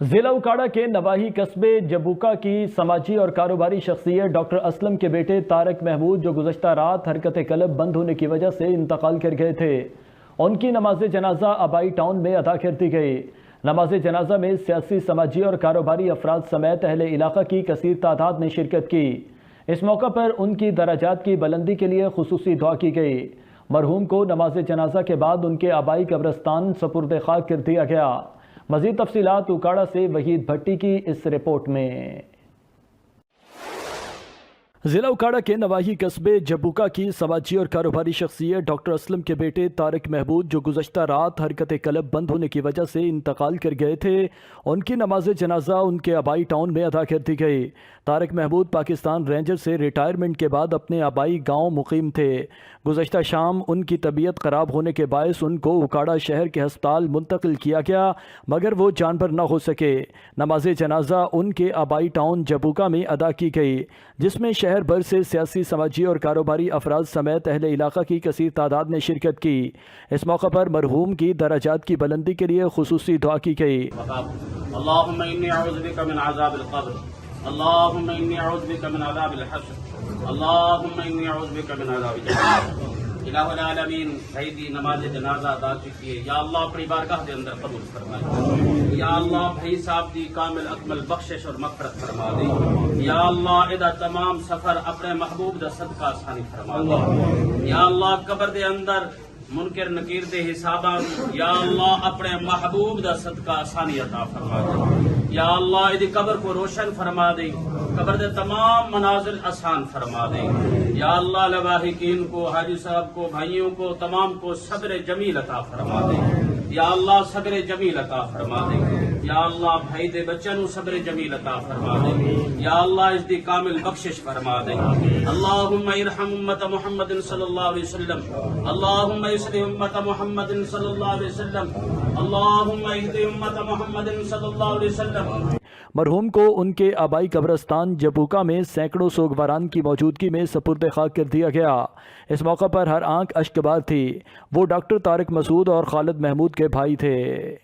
ضلع اکاڑہ کے نواحی قصبے جبوکا کی سماجی اور کاروباری شخصیت ڈاکٹر اسلم کے بیٹے طارق محمود جو گزشتہ رات حرکت قلب بند ہونے کی وجہ سے انتقال کر گئے تھے، ان کی نماز جنازہ آبائی ٹاؤن میں ادا کر دی گئی۔ نماز جنازہ میں سیاسی، سماجی اور کاروباری افراد سمیت اہل علاقہ کی کثیر تعداد نے شرکت کی۔ اس موقع پر ان کی درجات کی بلندی کے لیے خصوصی دعا کی گئی۔ مرحوم کو نماز جنازہ کے بعد ان کے آبائی قبرستان سپرد خاک کر دیا گیا۔ مزید تفصیلات اکاڑہ سے وحید بھٹی کی اس رپورٹ میں۔ ضلع اکاڑہ کے نواحی قصبے جبوکا کی سماجی اور کاروباری شخصیت ڈاکٹر اسلم کے بیٹے طارق محمود جو گزشتہ رات حرکت قلب بند ہونے کی وجہ سے انتقال کر گئے تھے، ان کی نماز جنازہ ان کے آبائی ٹاؤن میں ادا کر دی گئی۔ طارق محمود پاکستان رینجر سے ریٹائرمنٹ کے بعد اپنے آبائی گاؤں مقیم تھے۔ گزشتہ شام ان کی طبیعت خراب ہونے کے باعث ان کو اکاڑہ شہر کے ہسپتال منتقل کیا گیا، مگر وہ جان بر نہ ہو سکے۔ نماز جنازہ ان کے آبائی ٹاؤن جبوکا میں ادا کی گئی، جس میں شہر بھر سے سیاسی، سماجی اور کاروباری افراد سمیت اہل علاقہ کی کثیر تعداد نے شرکت کی۔ اس موقع پر مرحوم کی درجات کی بلندی کے لیے خصوصی دعا کی گئی۔ اللهم إني أعوذ بك من عذاب القبر، اللهم إني أعوذ بك من عذاب الحشر، اللهم إني أعوذ بك من عذاب جہنم۔ الہ العالمین، بھائی نماز جنازہ ادا کی ہے، یا اللہ اپنی بارگاہ کے اندر قبول فرمائے۔ یا اللہ بھائی صاحب دی کامل اکمل بخشش اور مغفرت فرما دے۔ یا اللہ ادا تمام سفر اپنے محبوب دا صدقہ آسانی فرما دے۔ یا اللہ قبر دے اندر منکر نکیر دے حسابات یا اللہ اپنے محبوب دا صدقہ آسانی عطا فرما دے۔ یا اللہ ادی قبر کو روشن فرما دے، قبر دے تمام منازل آسان فرما دے۔ یا اللہ لواحقین کو، حاجی صاحب کو، بھائیوں کو، تمام کو صبر جمیل عطا فرما دے۔ یا اللہ صبر جمیل عطا فرما دے۔ یا اللہ بھائی دے بچوں نو صبر جمیل عطا فرما دے۔ یا اللہ اس دی کامل بخشش فرما دے۔ اللہم ارحم امت محمد صلی اللہ علیہ وسلم، اللہم اصلح امت محمد صلی اللہ علیہ وسلم، اللہم اہد امت محمد صلی اللہ علیہ وسلم۔ مرحوم کو ان کے آبائی قبرستان جبوکا میں سینکڑوں سوگواران کی موجودگی میں سپرد خاک کر دیا گیا۔ اس موقع پر ہر آنکھ اشکبار تھی۔ وہ ڈاکٹر طارق مسعود اور خالد محمود کے بھائی تھے۔